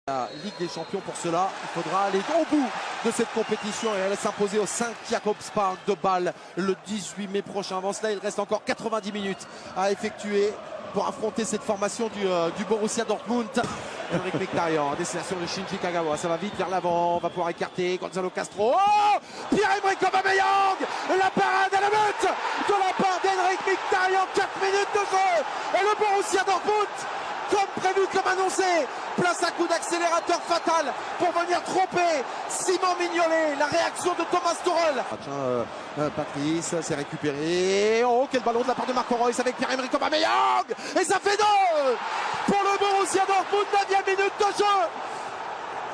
La Ligue des Champions, pour cela, il faudra aller au bout de cette compétition et elle s'imposer au 5 Jakobspark de Bâle le 18 mai prochain. Avant cela, il reste encore 90 minutes à effectuer pour affronter cette formation du Borussia Dortmund. Henrik Mkhitaryan, à destination de Shinji Kagawa, ça va vite vers l'avant, on va pouvoir écarter Gonzalo Castro. Oh, Pierre-Emerick Aubameyang, la parade à la but de la part d'Henrik Mkhitaryan, 4 minutes de jeu et le Borussia Dortmund, comme prévu, comme annoncé, place un coup d'accélérateur fatal pour venir tromper Simon Mignolet. La réaction de Thomas Tuchel. Patrice s'est récupéré. Oh, quel ballon de la part de Marco Reus avec Pierre-Emerick Aubameyang. Et ça fait 2 pour le Borussia Dortmund, 9e minute de jeu.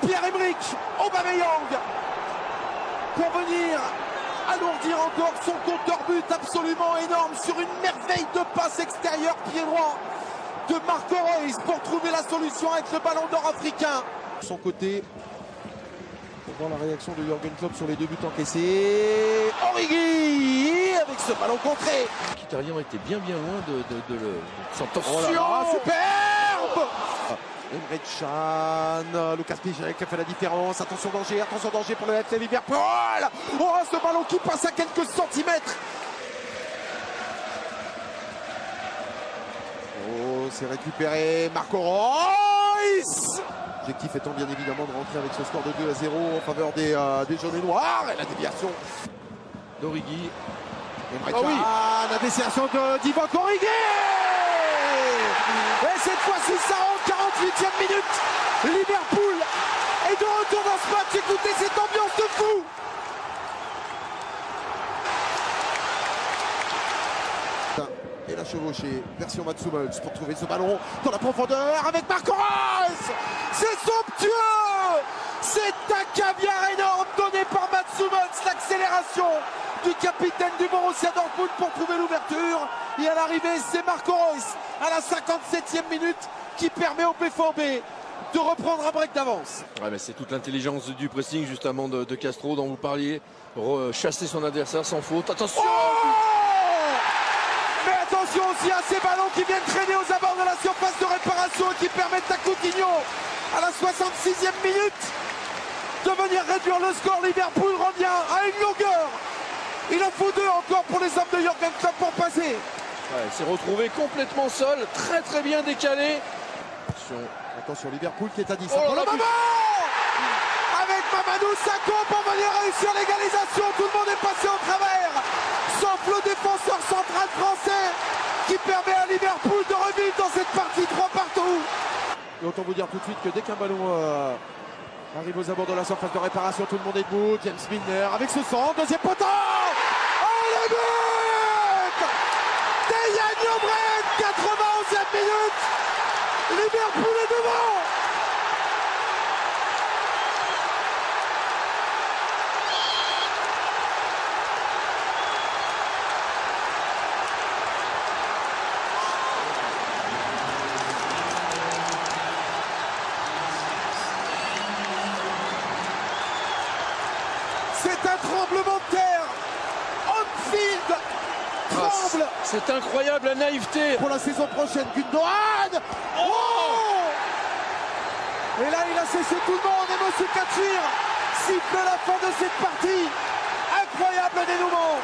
Pierre-Emerick Aubameyang pour venir alourdir encore son compteur but absolument énorme sur une merveille de passe extérieure pied droit de Marco Reus pour trouver la solution avec le ballon d'or africain. De son côté, on voit la réaction de Jürgen Klopp sur les 2 buts encaissés. Origi avec ce ballon contré. Mkhitaryan était bien loin de son Oh là là, superbe. Emre Can, Lucas Piszczek qui a fait la différence. Attention danger pour le FC Liverpool. Oh, ce ballon qui passe à quelques centimètres. Oh, c'est récupéré, Marco Reus. L'objectif étant bien évidemment de rentrer avec ce score de 2-0 en faveur des jaunes et noirs. Et la déviation d'Origi. Emre Can, la destination de Divock Origi. Et cette fois-ci, ça rentre, 48e minute. Liverpool est de retour dans ce match. Écoutez cette ambiance de fou. Et la chevauchée, version Mats Hummels pour trouver ce ballon dans la profondeur avec Marco Reus. C'est somptueux. C'est un caviar énorme donné par Mats Hummels. L'accélération du capitaine du Borussia Dortmund pour trouver l'ouverture. Et à l'arrivée, c'est Marco Reus à la 57e minute qui permet au BVB de reprendre un break d'avance. Ouais, c'est toute l'intelligence du pressing justement de Castro dont vous parliez. Chasser son adversaire sans faute. Attention. Mais attention aussi à ces ballons qui viennent traîner aux abords de la surface de réparation et qui permettent à Coutinho, à la 66e minute, de venir réduire le score. Liverpool revient à une longueur. Il en faut 2 encore pour les hommes de Jürgen Klopp pour passer. Ouais, il s'est retrouvé complètement seul, très bien décalé. Attention Liverpool qui est à 10. Oh là, avec Mamadou Sakho pour venir réussir l'égalisation. Tout le monde est passé au travers, sauf le défenseur central français qui permet à Liverpool de revivre dans cette partie 3 partout. Et autant vous dire tout de suite que dès qu'un ballon arrive aux abords de la surface de réparation, tout le monde est debout. James Milner avec ce centre, deuxième poteau. Oh, le but Dejan Lovren, 91e minute. Liverpool est devant. C'est un tremblement de terre. Anfield tremble. C'est incroyable la naïveté. Pour la saison prochaine, Gundogan. Oh, et là, il a cessé tout le monde. Et Monsieur Kachir siffle la fin de cette partie. Incroyable dénouement.